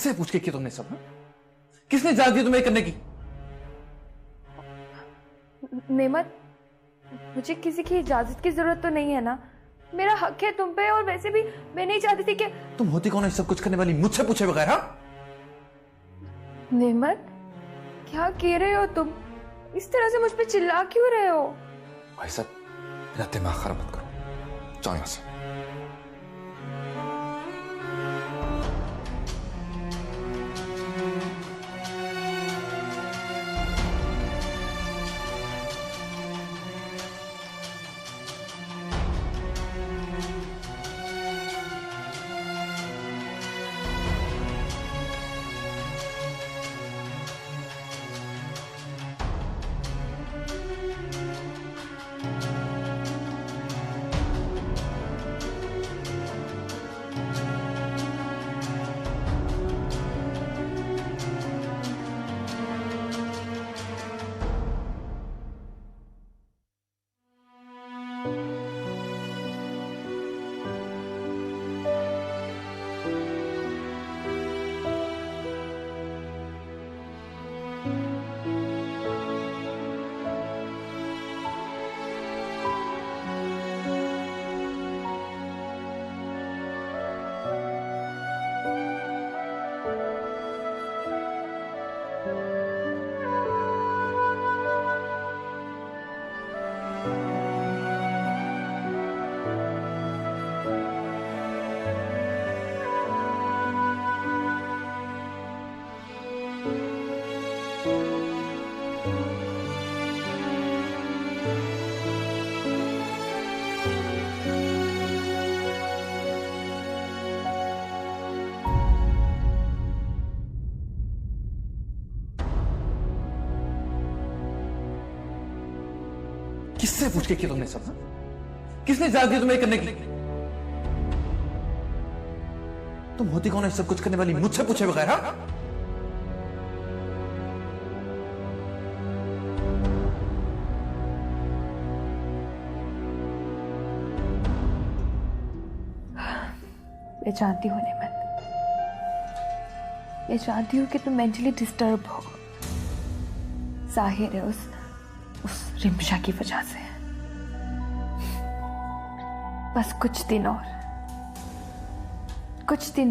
किससे पूछ के किया तुमने सब? हा? किसने इजाजत दी तुम्हें करने की? नेमत, मुझे किसी की इजाजत की जरूरत तो नहीं है ना। मेरा हक है तुम पे, और वैसे भी मैं नहीं चाहती थी कि तुम होती कौन है सब कुछ करने वाली मुझसे पूछे बगैर? हा? नेमत, क्या कह रहे हो तुम? इस तरह से मुझ पे चिल्ला क्यों रहे हो? भाई साहब, मेरा दिमाग खराब मत करो, जाओ यहां से। किससे पूछ के किया तुमने सब? हा? किसने इजाजत दी तुम्हें करने की? तुम होती कौन है सब कुछ करने वाली मुझसे पूछे बगैर? हा? मैं जानती हूँ नेमत, मैं जानती हूँ कि तुम मेंटली डिस्टर्ब हो। जाहिर है उस रिमशा की वजह से। बस कुछ दिन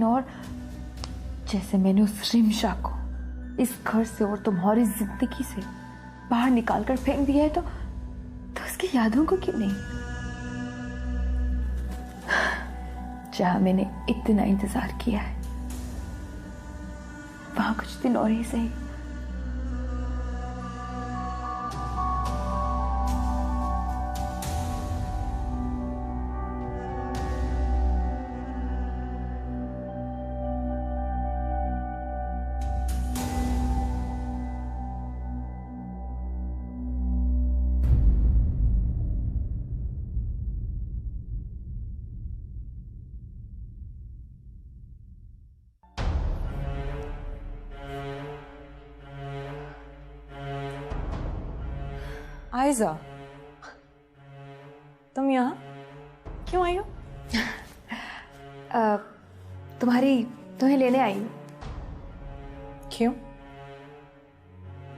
और जैसे मैंने उस रिमशा को इस घर से और तुम्हारी जिंदगी से बाहर निकालकर फेंक दिया है, तो उसकी यादों को क्यों नहीं? जहां मैंने इतना इंतजार किया है, वहां कुछ दिन और ही सही। आयजा, तुम यहाँ क्यों आई हो? तुम्हें लेने आई हूँ। क्यों?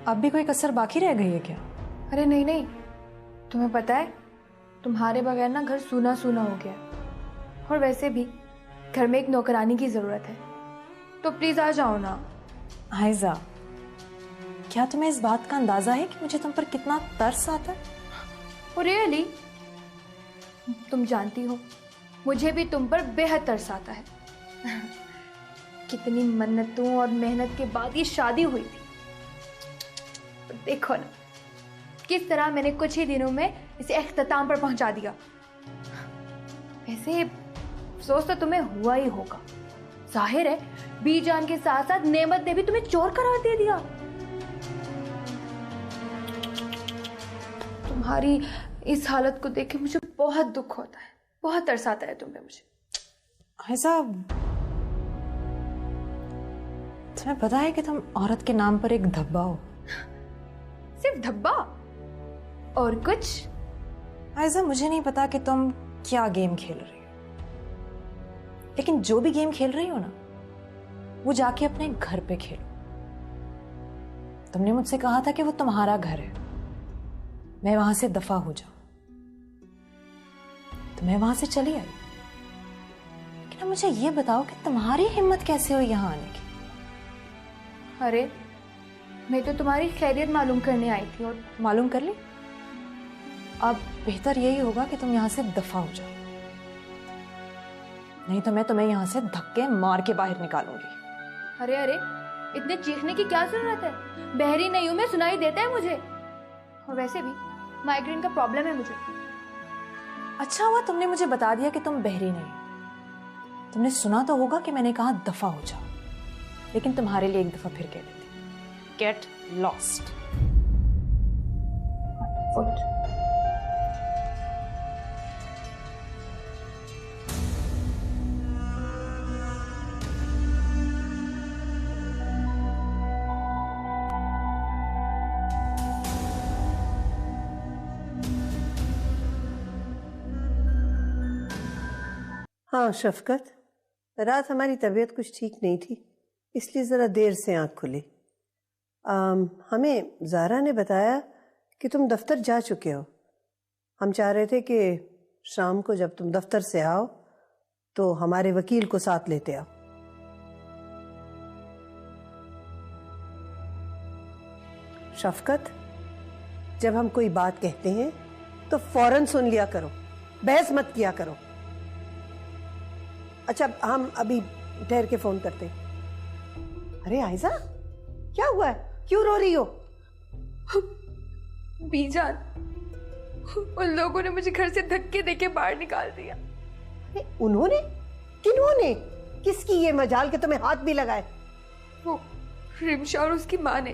अब भी कोई कसर बाकी रह गई है क्या? अरे नहीं, तुम्हें पता है तुम्हारे बगैर ना घर सूना सूना हो गया, और वैसे भी घर में एक नौकरानी की जरूरत है, तो प्लीज आ जाओ ना। आयजा, क्या तुम्हें इस बात का अंदाजा है कि मुझे तुम पर कितना तरस आता है? Oh really? तुम जानती हो मुझे भी तुम पर बेहद तरस आता है। कितनी मन्नतों और मेहनत के बाद ये शादी हुई थी। देखो ना किस तरह मैंने कुछ ही दिनों में इसे इख्तिताम पर पहुंचा दिया। वैसे अफसोस तो तुम्हें हुआ ही होगा। जाहिर है बीजान के साथ साथ नेमत ने भी तुम्हें चोर करार दे दिया। तुम्हारी इस हालत को देख के मुझे बहुत दुख होता है, बहुत तरस आता है तुम पे मुझे। आयजा, तुम्हें पता है कि तुम औरत के नाम पर एक धब्बा हो? सिर्फ धब्बा और कुछ? आयजा, मुझे नहीं पता कि तुम क्या गेम खेल रही हो, लेकिन जो भी गेम खेल रही हो ना, वो जाके अपने घर पे खेलो। तुमने मुझसे कहा था कि वो तुम्हारा घर है, मैं वहां से दफा हो जाऊं, तो मैं वहां से चली आई। लेकिन अब मुझे ये बताओ कि तुम्हारी हिम्मत कैसे हुई यहां आने की? अरे मैं तो तुम्हारी खैरियत मालूम करने आई थी। और मालूम कर ली? अब बेहतर यही होगा कि तुम यहां से दफा हो जाओ, नहीं तो मैं तुम्हें यहां से धक्के मार के बाहर निकालूंगी। अरे अरे, इतने चीखने की क्या जरूरत है? बहरी नहीं हूं मैं, सुनाई देता है मुझे। और वैसे भी माइग्रेन का प्रॉब्लम है मुझे। अच्छा हुआ तुमने मुझे बता दिया कि तुम बहरी नहीं। तुमने सुना तो होगा कि मैंने कहा दफा हो जाओ, लेकिन तुम्हारे लिए एक दफा फिर कह देती, गेट लॉस्ट। हाँ शफकत, रात हमारी तबीयत कुछ ठीक नहीं थी, इसलिए ज़रा देर से आँख खुली। हमें ज़ारा ने बताया कि तुम दफ्तर जा चुके हो। हम चाह रहे थे कि शाम को जब तुम दफ्तर से आओ तो हमारे वकील को साथ लेते आओ। शफकत, जब हम कोई बात कहते हैं तो फौरन सुन लिया करो, बहस मत किया करो। अच्छा, हम अभी ठहर के फोन करते हैं। अरे आयजा, क्या हुआ है? क्यों रो रही हो? बीजान, उन लोगों ने मुझे घर से धक्के देके बाहर निकाल दिया। अरे उन्होंने? किन्होंने? किसकी ये मजाल के तुम्हें हाथ भी लगाए? वो रिमशा और उसकी माँ ने।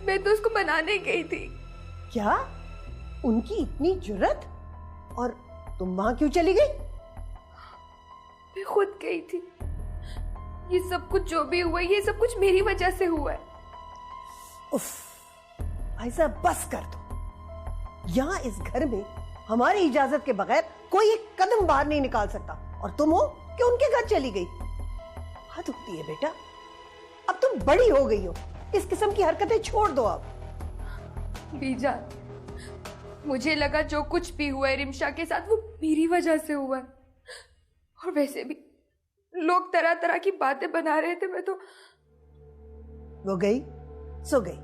मैं तो उसको मनाने गई थी। क्या? उनकी इतनी जुर्रत? और तुम वहां क्यों चली गई? मैं खुद गई थी। ये सब कुछ जो भी हुआ, ये सब कुछ मेरी वजह से हुआ है। उफ, ऐसा बस कर दो। यहाँ इस घर में हमारी इजाजत के बगैर कोई एक कदम बाहर नहीं निकाल सकता, और तुम हो कि उनके घर चली गई। हद होती है बेटा, अब तुम बड़ी हो गई हो, इस किस्म की हरकतें छोड़ दो अब। बीजान, मुझे लगा जो कुछ भी हुआ है रिमशा के साथ वो मेरी वजह से हुआ है। और वैसे भी लोग तरह तरह की बातें बना रहे थे। मैं तो वो गई सो गई,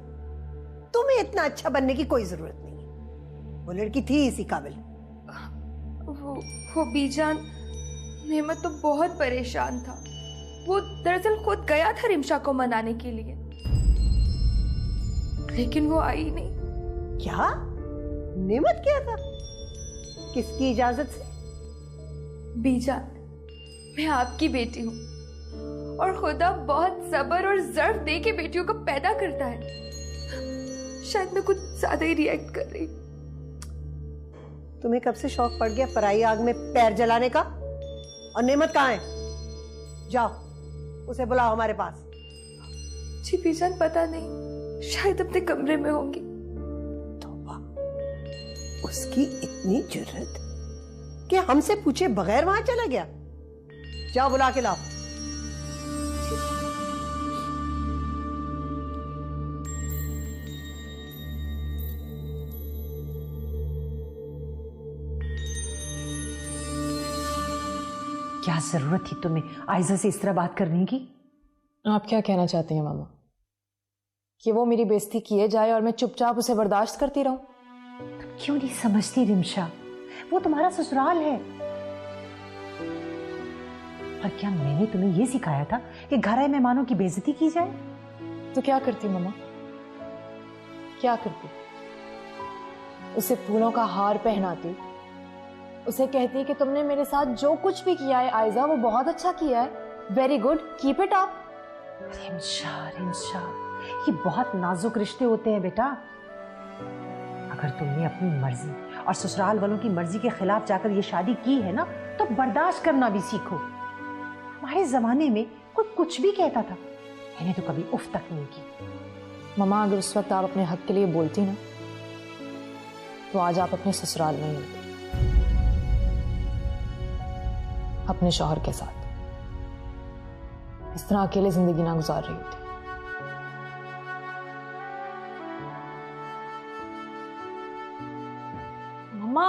तुम्हें इतना अच्छा बनने की कोई जरूरत नहीं है। वो लड़की थी इसी काबिल। वो बीजान, नेमत तो बहुत परेशान था। वो दरअसल खुद गया था रिमशा को मनाने के लिए, लेकिन वो आई नहीं। क्या? नेमत क्या था? किसकी इजाजत से? बीजान, मैं आपकी बेटी हूँ, और खुदा बहुत सब्र और ज़र्फ दे के बेटियों को पैदा करता है। शायद मैं कुछ ज्यादा ही रिएक्ट कर रही। तुम्हें कब से शौक पड़ गया पराई आग में पैर जलाने का? और नेमत कहाँ है? जाओ उसे बुलाओ हमारे पास। जी बीजान, पता नहीं, शायद अपने कमरे में होंगी। तौबा, उसकी इतनी जुर्रत कि हमसे पूछे बगैर वहां चला गया। जाओ बुला के लाओ। क्या जरूरत थी तुम्हें आयजा से इस तरह बात करने की? आप क्या कहना चाहती हैं मामा? कि वो मेरी बेइज्जती किए जाए और मैं चुपचाप उसे बर्दाश्त करती रहूं? तुम क्यों नहीं समझती रिमशा, वो तुम्हारा ससुराल है। और क्या मैंने तुम्हें ये सिखाया था कि घर आए मेहमानों की बेइज्जती की जाए? तो क्या करती मामा? क्या करती? उसे फूलों का हार पहनाती, उसे कहती कि तुमने मेरे साथ जो कुछ भी किया है आयजा वो बहुत अच्छा किया है, very good, keep it up. Rimsha, Rimsha, ये बहुत नाजुक रिश्ते होते हैं बेटा। अगर तुमने अपनी मर्जी और ससुराल वालों की मर्जी के खिलाफ जाकर ये शादी की है ना, तो बर्दाश्त करना भी सीखो। हमारे जमाने में कोई कुछ भी कहता था, मैंने तो कभी उफ तक नहीं की। ममा, अगर उस वक्त आप अपने हक के लिए बोलती ना, तो आज आप अपने ससुराल में ही होते, अपने शौहर के साथ। इस तरह अकेले जिंदगी ना गुजार रही होती। मम्मा,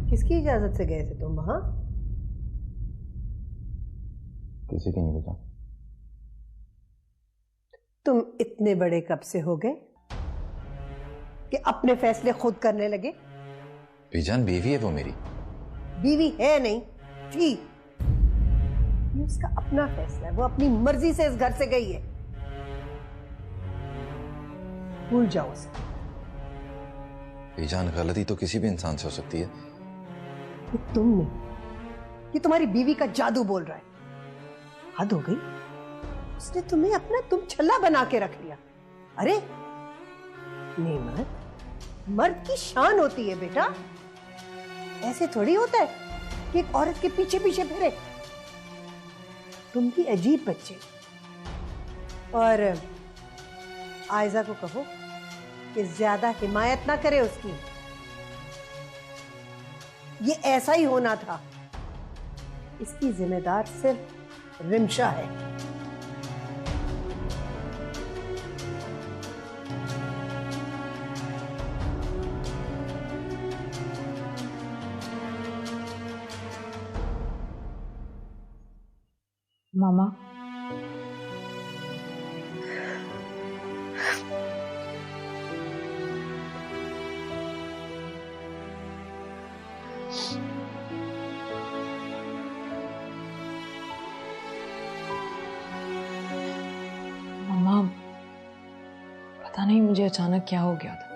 किसकी इजाजत से गए थे तुम वहां? किसी की नहीं बेटा। तुम इतने बड़े कब से हो गए कि अपने फैसले खुद करने लगे? बीजान बीवी है वो मेरी। बीवी है नहीं थी। ये उसका अपना फैसला है, वो अपनी मर्जी से इस घर से गई है। भूल जाओ उसे। बीजान गलती तो किसी भी इंसान से हो सकती है। ये तुम नहीं, ये तुम्हारी बीवी का जादू बोल रहा है। हद हो गई, उसने तुम्हें अपना तुम छल्ला बना के रख लिया। अरे नेमत, मर्द की शान होती है बेटा। ऐसे थोड़ी होता है कि एक औरत के पीछे पीछे फिरे। तुम भी अजीब बच्चे। और आयजा को कहो कि ज्यादा हिमायत ना करे उसकी। ये ऐसा ही होना था। इसकी जिम्मेदार सिर्फ रिमशा है। मामा, मामा, पता नहीं मुझे अचानक क्या हो गया था।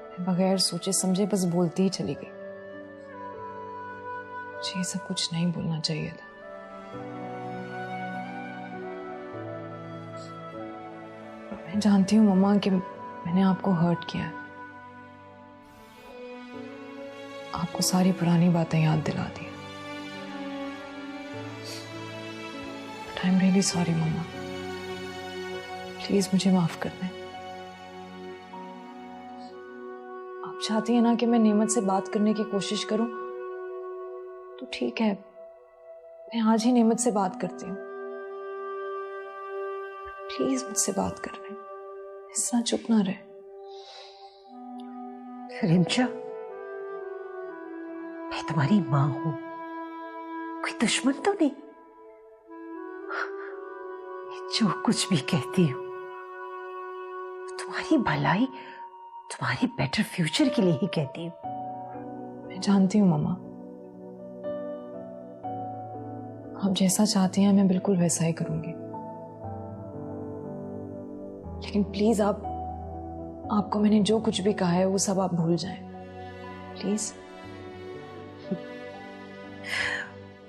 मैं बगैर सोचे समझे बस बोलती ही चली गई। मुझे ये सब कुछ नहीं बोलना चाहिए था। मैं जानती हूँ मम्मा कि मैंने आपको हर्ट किया है, आपको सारी पुरानी बातें याद दिला दी। But I am really sorry mama, please मुझे माफ कर दें। आप चाहती हैं ना कि मैं नेमत से बात करने की कोशिश करूं, तो ठीक है, मैं आज ही नेमत से बात करती हूँ। प्लीज मुझसे बात कर रहे, इस तरह चुप ना रहे। रिमशा, मैं तुम्हारी मां हूं, कोई दुश्मन तो नहीं। जो कुछ भी कहती हूं तुम्हारी भलाई, तुम्हारे बेटर फ्यूचर के लिए ही कहती हूं। मैं जानती हूँ मम्मा, आप जैसा चाहती हैं मैं बिल्कुल वैसा ही करूंगी। लेकिन प्लीज आपको मैंने जो कुछ भी कहा है वो सब आप भूल जाएं, प्लीज।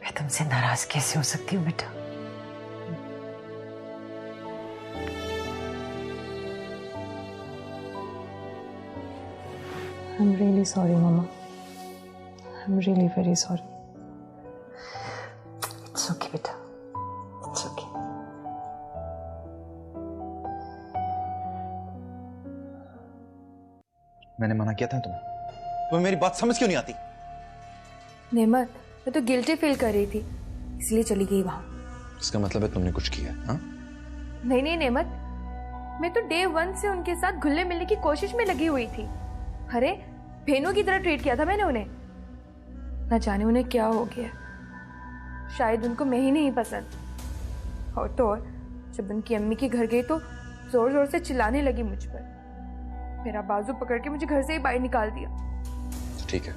मैं तुमसे नाराज कैसे हो सकती हूँ बेटा? I'm really sorry mama, I'm really very sorry. It's okay बेटा, it's okay. मैंने मना किया था तुम्हें मेरी बात समझ क्यों नहीं आती? नेमत, मैं तो गिल्टी फील कर रही थी, इसलिए चली गई वहां। इसका मतलब है तुमने कुछ किया? हाँ? नहीं नहीं नेमत, मैं तो डे 1 से उनके साथ घुलने मिलने की कोशिश में लगी हुई थी। अरे बहनों की तरह ट्रीट किया था मैंने उन्हें। ना जाने उन्हें क्या हो गया, शायद उनको मैं ही नहीं पसंद। और तो और जब उनकी अम्मी के घर गई तो जोर जोर से चिल्लाने लगी मुझ पर। मेरा बाजू पकड़ के मुझे घर से ही बाहर निकाल दिया। ठीक है,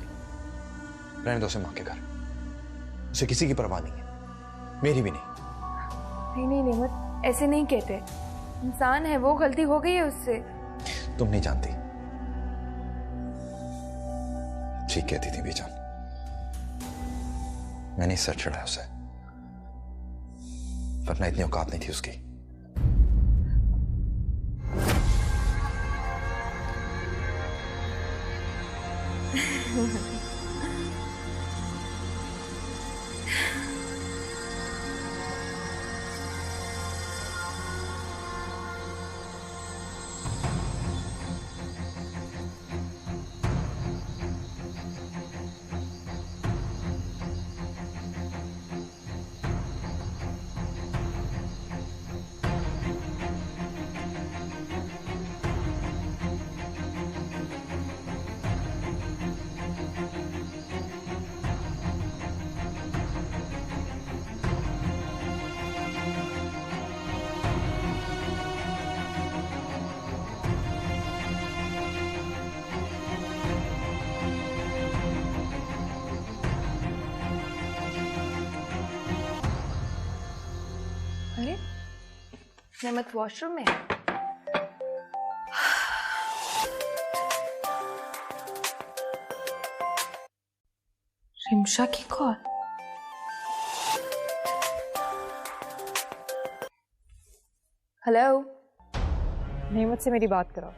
रहने दो उसे मां के घर। उसे किसी की परवाह नहीं है, मेरी भी नहीं। नहीं नहीं नेमत, ऐसे नहीं कहते। इंसान है वो, गलती हो गई है उससे। तुम नहीं जानती। ठीक कहती थी बीजान, मैंने सच चढ़ाया उसे, वरना इतनी औकात नहीं थी उसकी। नेमत वॉशरूम में है। रिमशा की कॉल। हेलो। नेमत से मेरी बात कराओ।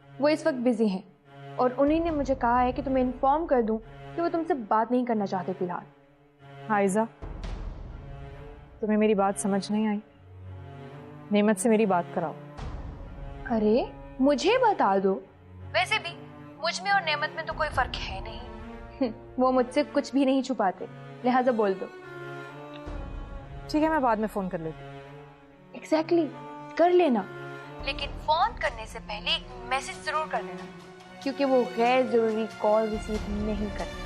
वो इस वक्त बिजी हैं और उन्हीं ने मुझे कहा है कि तुम्हें इन्फॉर्म कर दूं कि वो तुमसे बात नहीं करना चाहते फिलहाल। आयजा, तुम्हें मेरी बात समझ नहीं आई? नेमत से मेरी बात कराओ। अरे मुझे बता दो। वैसे भी मुझ में और नेमत में तो कोई फर्क है नहीं। वो मुझसे कुछ भी नहीं छुपाते, लिहाजा बोल दो। ठीक है, मैं बाद में फोन कर लेती हूँ। एग्जैक्टली, कर लेना, लेकिन फोन करने से पहले एक मैसेज जरूर कर देना, क्योंकि वो गैर जरूरी कॉल रिसीव नहीं करते।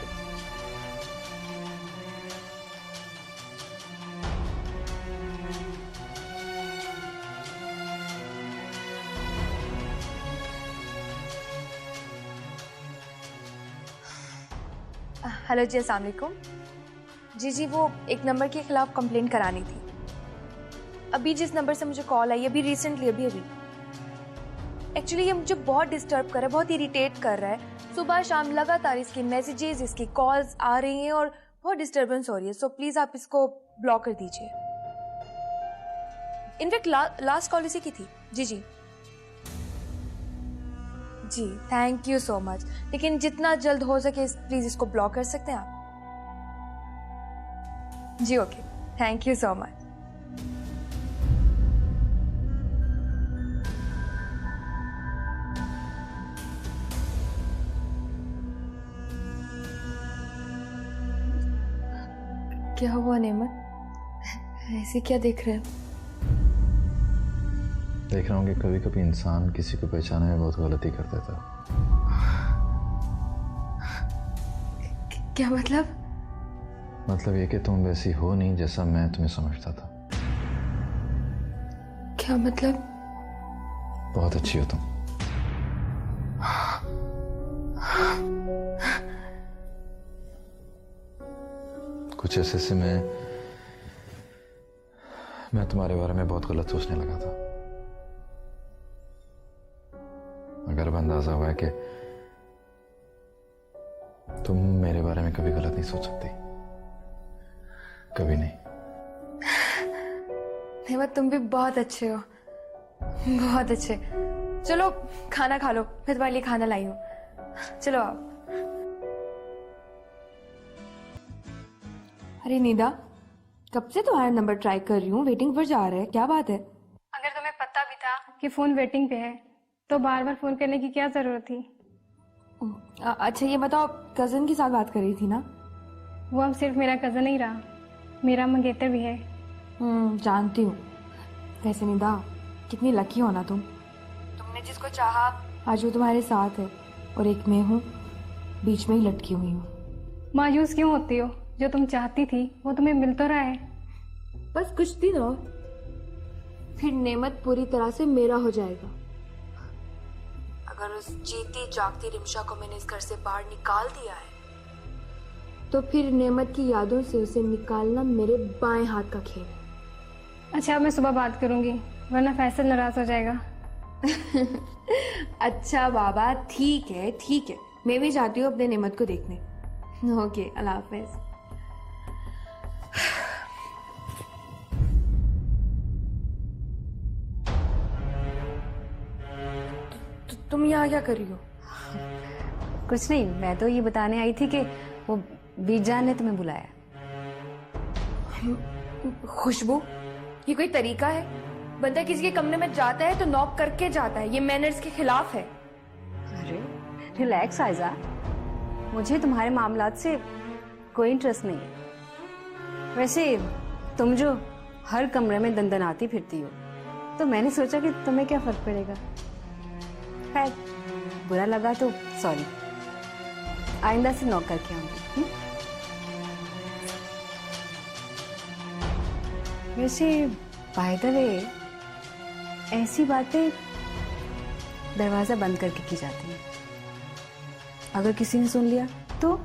हेलो जी, अस्सलाम वालेकुम। जी वो एक नंबर के खिलाफ कंप्लेंट करानी थी। अभी जिस नंबर से मुझे कॉल आई, अभी रिसेंटली अभी एक्चुअली ये मुझे बहुत डिस्टर्ब कर रहा है, बहुत इरिटेट कर रहा है। सुबह शाम लगातार इसके मैसेजेस, इसकी कॉल्स आ रही हैं और बहुत डिस्टर्बेंस हो रही है। सो प्लीज आप इसको ब्लॉक कर दीजिए। इनफैक्ट लास्ट कॉल इसी की थी। जी थैंक यू सो मच। लेकिन जितना जल्द हो सके प्लीज इसको ब्लॉक कर सकते हैं आप? जी okay, thank you so much. क्या हुआ नेमत? ऐसे क्या देख रहे हो? देख रहा हूँ कि कभी कभी इंसान किसी को पहचाने में बहुत गलती कर देता है। क्या मतलब? मतलब ये कि तुम वैसी हो नहीं जैसा मैं तुम्हें समझता था। क्या मतलब? बहुत अच्छी हो तुम। कुछ ऐसे से मैं तुम्हारे बारे में बहुत गलत सोचने लगा था। अगर अब अंदाजा हुआ है कि तुम मेरे बारे में कभी गलत नहीं सोच सकती, कभी नहीं। नेमत, तुम भी बहुत अच्छे हो, बहुत अच्छे। चलो खाना खा लो, मैं तुम्हारे लिए खाना लाई हूँ। चलो आओ। अरे निदा, कब से तुम्हारा नंबर ट्राई कर रही हूँ, वेटिंग पर जा रहा है, क्या बात है? अगर तुम्हें पता भी था कि फोन वेटिंग पे है तो बार बार फोन करने की क्या जरूरत थी? अच्छा ये बताओ, कजन के साथ बात कर रही थी ना? वो अब सिर्फ मेरा कजन नहीं रहा, मेरा मंगेतर भी है। जानती हूँ। वैसे निदा, कितनी लकी हो ना तुमने जिसको चाहा आज वो तुम्हारे साथ है, और एक मैं हूँ बीच में ही लटकी हुई हूँ। मायूस क्यों होती हो? जो तुम चाहती थी वो तुम्हें मिल तो रहा है। बस कुछ दिन और, फिर नेमत पूरी तरह से मेरा हो जाएगा। अगर उस जीती जागती रिमशा को मैंने इस घर से बाहर निकाल दिया है, तो फिर नेमत की यादों से उसे निकालना मेरे बाएं हाथ का खेल है। अच्छा, अब मैं सुबह बात करूंगी, वरना फैसल नाराज हो जाएगा। अच्छा बाबा, ठीक है, मैं भी जाती हूँ अपने नेमत को देखने। ओके, अल्लाह हाफिज। तुम यहाँ क्या कर रही हो? कुछ नहीं, मैं तो ये बताने आई थी कि वो बीजान ने तुम्हें बुलाया। खुशबू, ये कोई तरीका है? बंदा किसी के कमरे में जाता है तो नॉक करके जाता है, ये मैनर्स के खिलाफ है। अरे रिलैक्स आयजा, मुझे तुम्हारे मामलात से कोई इंटरेस्ट नहीं है। वैसे तुम जो हर कमरे में दंदनाती फिरती हो, तो मैंने सोचा कि तुम्हें क्या फर्क पड़ेगा। खैर, बुरा लगा तो सॉरी, आइंदा से नॉक करके आऊंगी। वैसे बाय द वे, ऐसी बातें दरवाजा बंद करके की जाती हैं। अगर किसी ने सुन लिया तो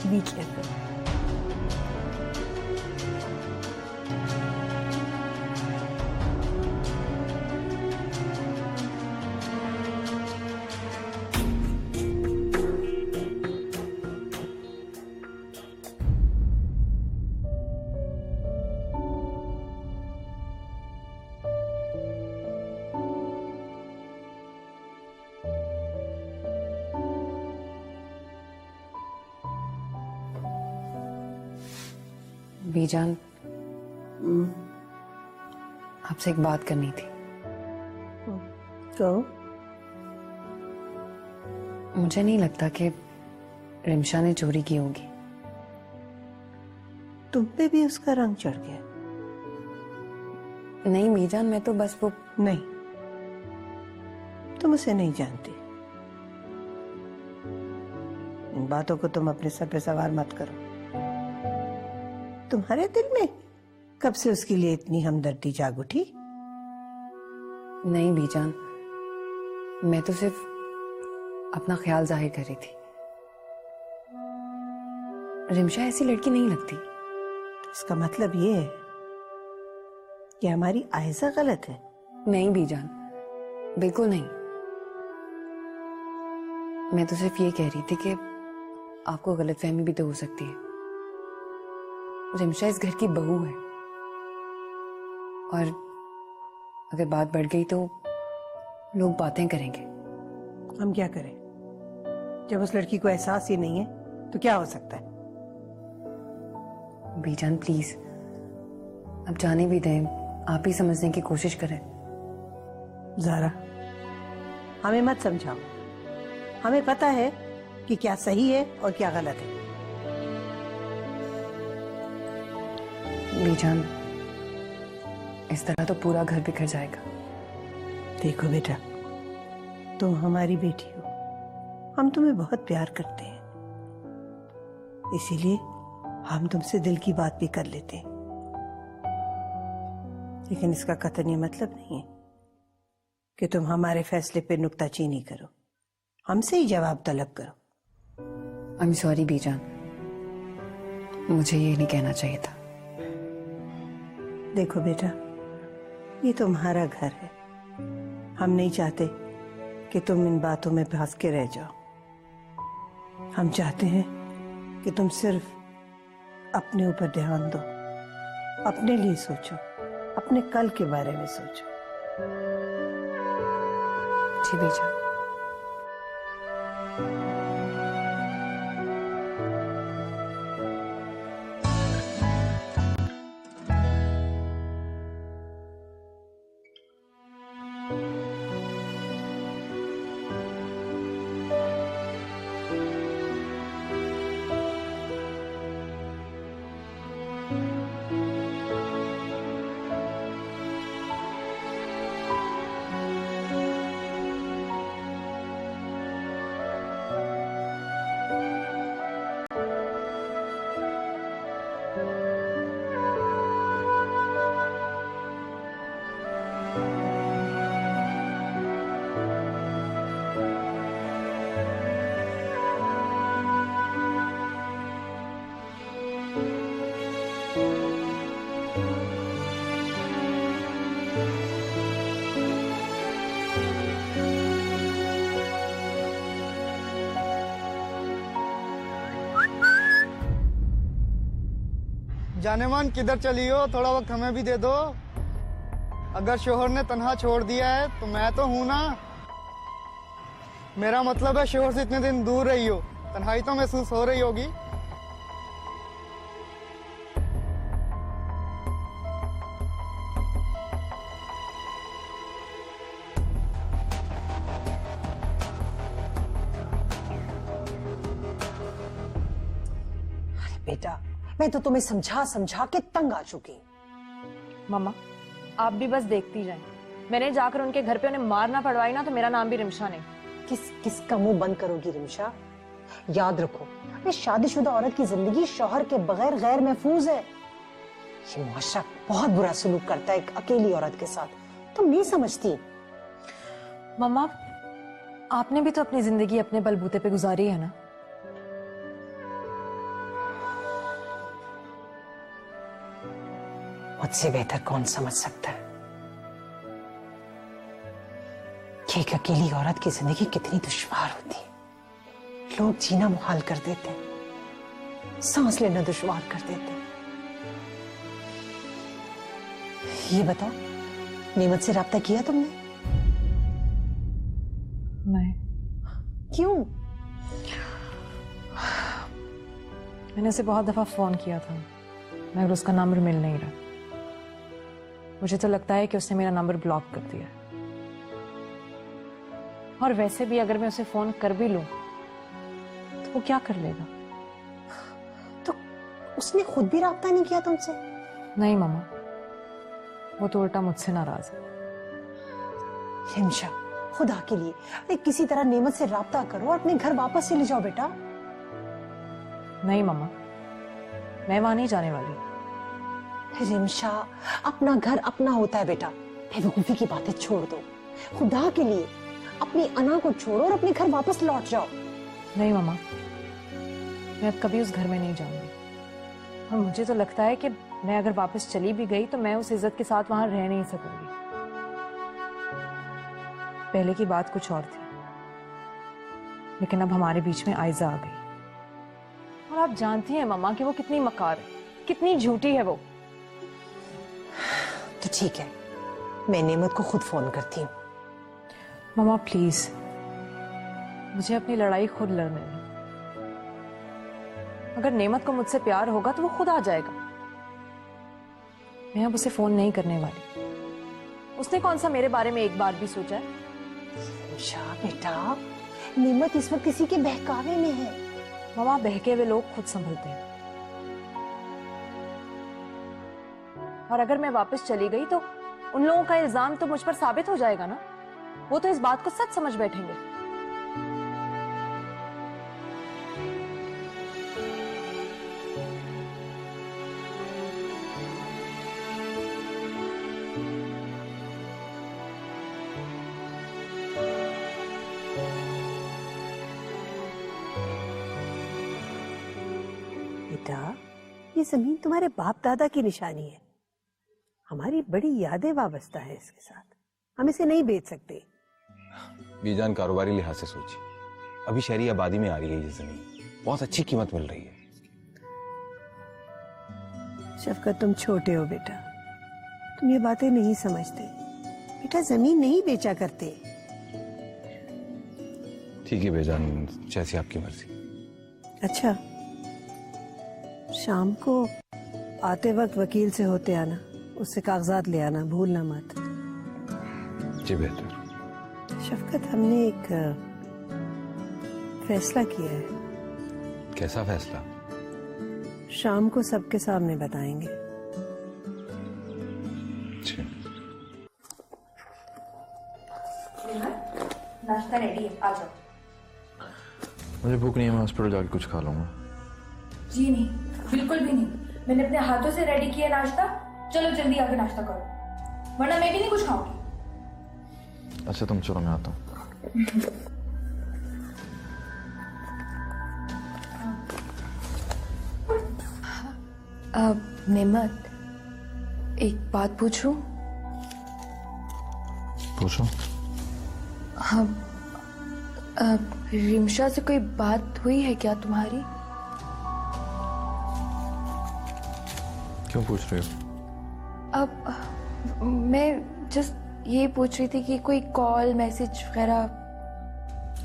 बी केयरफुल। बीजान, आपसे एक बात करनी थी। कहो। मुझे नहीं लगता कि रिमशा ने चोरी की होगी। तुम पे भी उसका रंग चढ़ गया? नहीं बीजान, मैं तो बस वो नहीं, तुम उसे नहीं जानती। इन बातों को तुम अपने सर पे सवार मत करो। तुम्हारे दिल में कब से उसके लिए इतनी हमदर्दी जाग उठी? नहीं बीजान, मैं तो सिर्फ अपना ख्याल जाहिर कर रही थी। रिमशा ऐसी लड़की नहीं लगती। इसका मतलब ये है कि हमारी आयजा गलत है? नहीं बीजान, बिल्कुल नहीं। मैं तो सिर्फ ये कह रही थी कि आपको गलतफहमी भी तो हो सकती है। रिमशा इस घर की बहू है और अगर बात बढ़ गई तो लोग बातें करेंगे। हम क्या करें? जब उस लड़की को एहसास ही नहीं है तो क्या हो सकता है? बीजान प्लीज, अब जाने भी दें, आप ही समझने की कोशिश करें। ज़ारा, हमें मत समझाओ। हमें पता है कि क्या सही है और क्या गलत है। बीजान, इस तरह तो पूरा घर बिखर जाएगा। देखो बेटा, तुम हमारी बेटी हो, हम तुम्हें बहुत प्यार करते हैं, इसीलिए हम तुमसे दिल की बात भी कर लेते हैं। लेकिन इसका कतई ये मतलब नहीं है कि तुम हमारे फैसले पे नुक्ताचीनी करो, हमसे ही जवाब तलब करो। आई एम सॉरी बीजान, मुझे ये नहीं कहना चाहिए था। देखो बेटा, ये तुम्हारा घर है। हम नहीं चाहते कि तुम इन बातों में फंस के रह जाओ। हम चाहते हैं कि तुम सिर्फ अपने ऊपर ध्यान दो, अपने लिए सोचो, अपने कल के बारे में सोचो। जी बीजान। जानेमान किधर चली हो? थोड़ा वक्त हमें भी दे दो। अगर शोहर ने तन्हा छोड़ दिया है तो मैं तो हूं ना। मेरा मतलब है शोहर से इतने दिन दूर रही हो, तन्हाई तो महसूस हो रही होगी। बेटा, मैं तो तुम्हें समझा समझा के तंग आ चुकी। मम्मा, आप भी बस देखती जाएं। मैंने जाकर उनके घर पे उन्हें मारना पड़वाई ना तो मेरा नाम भी रिमशा नहीं। किसका मुंह बंद करोगी रिमशा? याद रखो, ये शादीशुदा औरत की जिंदगी शौहर के बगैर गैर महफूज है। ये मुआशरा बहुत बुरा सलूक करता है एक अकेली औरत के साथ। तुम नहीं समझती? मम्मा, आपने भी तो अपनी जिंदगी अपने बलबूते पे गुजारी है ना। मुझसे बेहतर कौन समझ सकता है कि एक अकेली औरत की जिंदगी कितनी दुश्वार होती है। लोग जीना मुहाल कर देते हैं, सांस लेना दुश्वार कर देते हैं। ये बताओ, नीमत से राब्ता किया तुमने? नहीं। क्यों? मैंने उसे बहुत दफा फोन किया था मगर उसका नंबर मिल नहीं रहा। मुझे तो लगता है कि उसने मेरा नंबर ब्लॉक कर दिया है। और वैसे भी अगर मैं उसे फोन कर भी लूं तो वो क्या कर लेगा? तो उसने खुद भी राब्ता नहीं किया तुमसे? नहीं मम्मा, वो तो उल्टा मुझसे नाराज है। हिमशा, खुदा के लिए अरे किसी तरह नेमत से राब्ता करो और अपने घर वापस चले जाओ बेटा। नहीं मम्मा, मैं वहां नहीं जाने वाली। रिमशा, अपना घर अपना होता है बेटा। बेवकूफी की बातें छोड़ दो। खुदा के लिए अपनी अना को छोड़ो और अपने घर वापस लौट जाओ। नहीं मम्मा, मैं अब कभी उस घर में नहीं जाऊंगी। और मुझे तो लगता है कि मैं अगर वापस चली भी गई तो मैं उस इज्जत के साथ वहां रह नहीं सकूंगी। पहले की बात कुछ और थी, लेकिन अब हमारे बीच में आयजा आ गई। और आप जानती हैं मम्मा कि वो कितनी मकार है, कितनी झूठी है वो। तो ठीक है, मैं नेमत को खुद फोन करती हूँ। मम्मा प्लीज, मुझे अपनी लड़ाई खुद लड़ने दें। अगर नेमत को मुझसे प्यार होगा तो वो खुद आ जाएगा। मैं अब उसे फोन नहीं करने वाली। उसने कौन सा मेरे बारे में एक बार भी सोचा है? शाह बेटा, नेमत इस वक्त किसी के बहकावे में है। मम्मा, बहके हुए लोग खुद संभलते हैं। और अगर मैं वापस चली गई तो उन लोगों का इल्जाम तो मुझ पर साबित हो जाएगा ना। वो तो इस बात को सच समझ बैठेंगे। बेटा, ये जमीन तुम्हारे बाप दादा की निशानी है। हमारी बड़ी यादें वाबस्ता है इसके साथ। हम इसे नहीं बेच सकते। बीजान, कारोबारी लिहाज से सोचिए, अभी शहरी आबादी में आ रही है ये जमीन, बहुत अच्छी कीमत मिल रही है। शफकत, तुम छोटे हो बेटा, तुम ये बातें नहीं समझते। बेटा, जमीन नहीं बेचा करते। ठीक है बेजान, जैसी आपकी मर्जी। अच्छा, शाम को आते वक्त वकील से होते आना, उससे कागजात ले आना, भूलना मत। जी बेहतर। शफकत, हमने एक फैसला किया है। कैसा फैसला? शाम को सबके सामने बताएंगे। नाश्ता रेडी है, आ जाओ। मुझे भूख नहीं है, मैं हॉस्पिटल जाके कुछ खा लूंगा। जी नहीं, बिल्कुल भी नहीं। मैंने अपने हाथों से रेडी किया नाश्ता। चलो जल्दी आके नाश्ता करो, वरना मैं भी नहीं कुछ खाऊंगी। अच्छा तुम चलो, मैं आता हूँ। नेमत, एक बात पूछूं? पूछो। हाँ, रिमशा से कोई बात हुई है क्या तुम्हारी? क्यों पूछ रहे हो? अब मैं जस्ट ये पूछ रही थी कि कोई कॉल मैसेज वगैरह।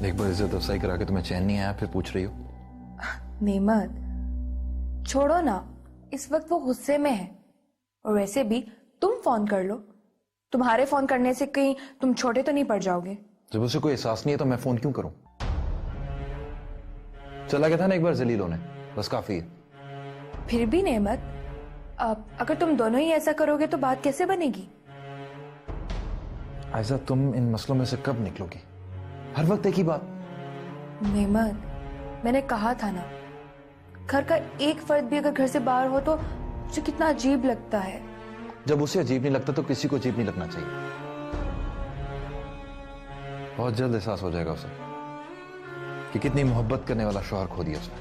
एक बार इज्जत अफसाई करा के तुम्हें चैन नहीं आया, फिर पूछ रही हो? नेमत, छोड़ो ना, इस वक्त वो गुस्से में है। और वैसे भी तुम फोन कर लो, तुम्हारे फोन करने से कहीं तुम छोटे तो नहीं पड़ जाओगे। जब उसे कोई एहसास नहीं है तो मैं फोन क्यों करूं? चला गया था ना एक बार जलील होने, बस काफी है। फिर भी नेमत, अगर तुम दोनों ही ऐसा करोगे तो बात कैसे बनेगी? आयजा, तुम इन मसलों में से कब निकलोगी? हर वक्त एक ही बात। नेमत, मैंने कहा था ना, घर का एक फर्द भी अगर घर से बाहर हो तो मुझे कितना अजीब लगता है। जब उसे अजीब नहीं लगता तो किसी को अजीब नहीं लगना चाहिए। बहुत जल्द एहसास हो जाएगा उसे कि कितनी मोहब्बत करने वाला शौहर खो दिया उसने।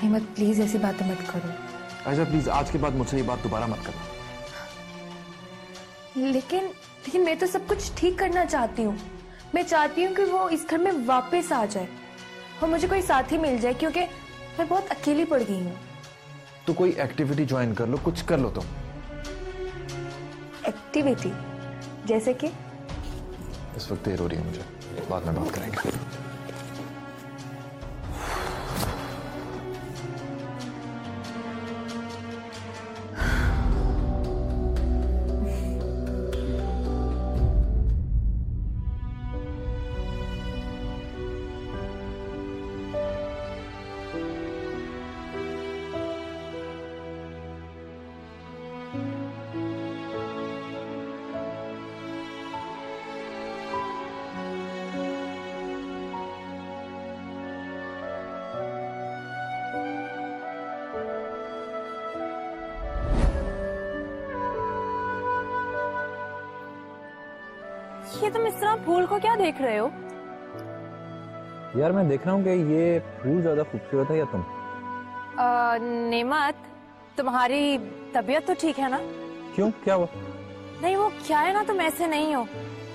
नेमत, प्लीज ऐसी बातें मत करो। आयजा प्लीज, आज के बाद मुझसे ये बात दोबारा मत करना। लेकिन मैं तो सब कुछ ठीक करना चाहती हूँ। मैं चाहती हूँ कि वो इस घर में वापस आ जाए और मुझे कोई साथी मिल जाए, क्योंकि मैं बहुत अकेली पड़ गई हूँ। तो कोई एक्टिविटी ज्वाइन कर लो, कुछ कर लो तुम। एक्टिविटी जैसे कि? इस वक्त देर हो रही है मुझे, बाद में बात करेंगे। ये तुम इस तरह फूल को क्या देख रहे हो? यार मैं देख रहा हूँ कि ये फूल ज्यादा खूबसूरत है या तुम? नेमत, तुम्हारी तबीयत तो ठीक है ना? क्यों, क्या हुआ? नहीं वो क्या है ना, तुम ऐसे नहीं हो,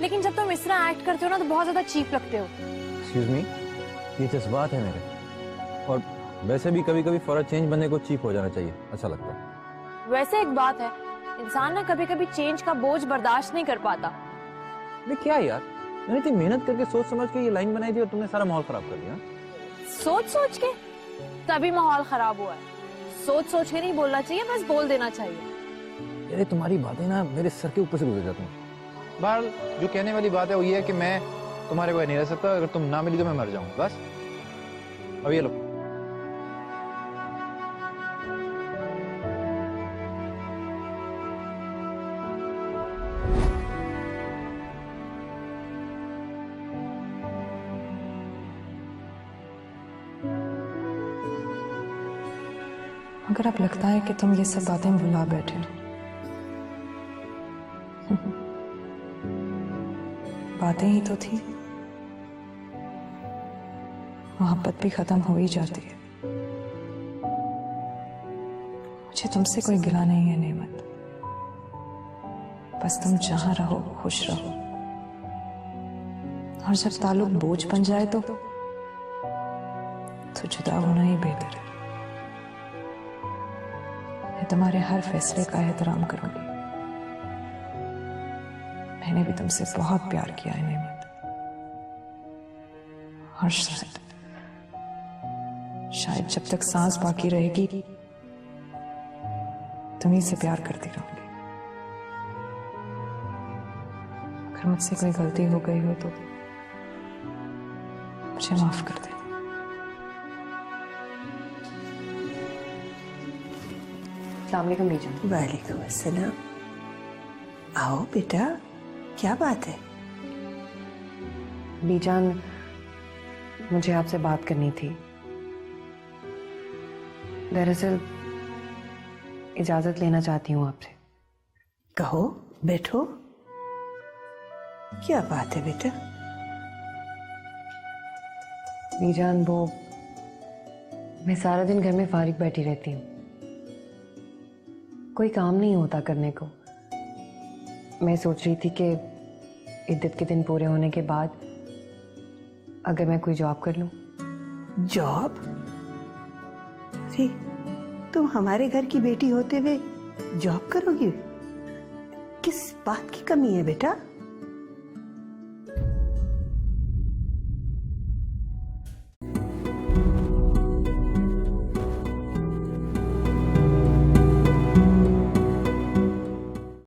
लेकिन जब तुम इस तरह एक्ट करते हो ना तो बहुत ज्यादा चीप लगते हो। एक्सक्यूज मी, ये जज्बात है मेरे, और वैसे भी कभी कभी फॉर चेंज बनने को चीप हो जाना चाहिए, अच्छा लगता है। वैसे एक बात है, इंसान ना कभी कभी चेंज का बोझ बर्दाश्त नहीं कर पाता। अरे क्या यार, मैंने इतनी मेहनत करके सोच समझ के ये लाइन बनाई थी और तुमने सारा माहौल खराब कर दिया। सोच सोच के तभी माहौल खराब हुआ है। सोच सोच के नहीं बोलना चाहिए, बस बोल देना चाहिए। अरे तुम्हारी बातें ना मेरे सर के ऊपर से गुजर जाती हैं। बहरहाल जो कहने वाली बात है वो ये है कि मैं तुम्हारे बगैर नहीं रह सकता, अगर तुम ना मिली तो मैं मर जाऊं, बस। अब ये लो। अगर अब लगता है कि तुम ये सब बातें भुला बैठे हो, बातें ही तो थी, मोहब्बत भी खत्म हो ही जाती है। मुझे तुमसे कोई गिला नहीं है नेमत, बस तुम जहां रहो खुश रहो, और जब ताल्लुक बोझ बन जाए तो जुदा होना ही बेहतर है। मैं तुम्हारे हर फैसले का एहतराम करूंगी। मैंने भी तुमसे बहुत प्यार किया है नेमत, और शायद जब तक सांस बाकी रहेगी तुम्हीं से प्यार करती रहूंगी। अगर मुझसे कोई गलती हो गई हो तो मुझे माफ कर दे। अस्सलाम वालेकुम बीजान। वालेकुम अस्सलाम। आओ बेटा, क्या बात है? बीजान, मुझे आपसे बात करनी थी। दरअसल इजाजत लेना चाहती हूँ आपसे। कहो, बैठो। क्या बात है बेटा? बीजान, वो मैं सारा दिन घर में फारिग बैठी रहती हूँ, कोई काम नहीं होता करने को। मैं सोच रही थी कि इद्दत के दिन पूरे होने के बाद अगर मैं कोई जॉब कर लूं। जॉब? अरे, तुम हमारे घर की बेटी होते हुए जॉब करोगी? किस बात की कमी है बेटा?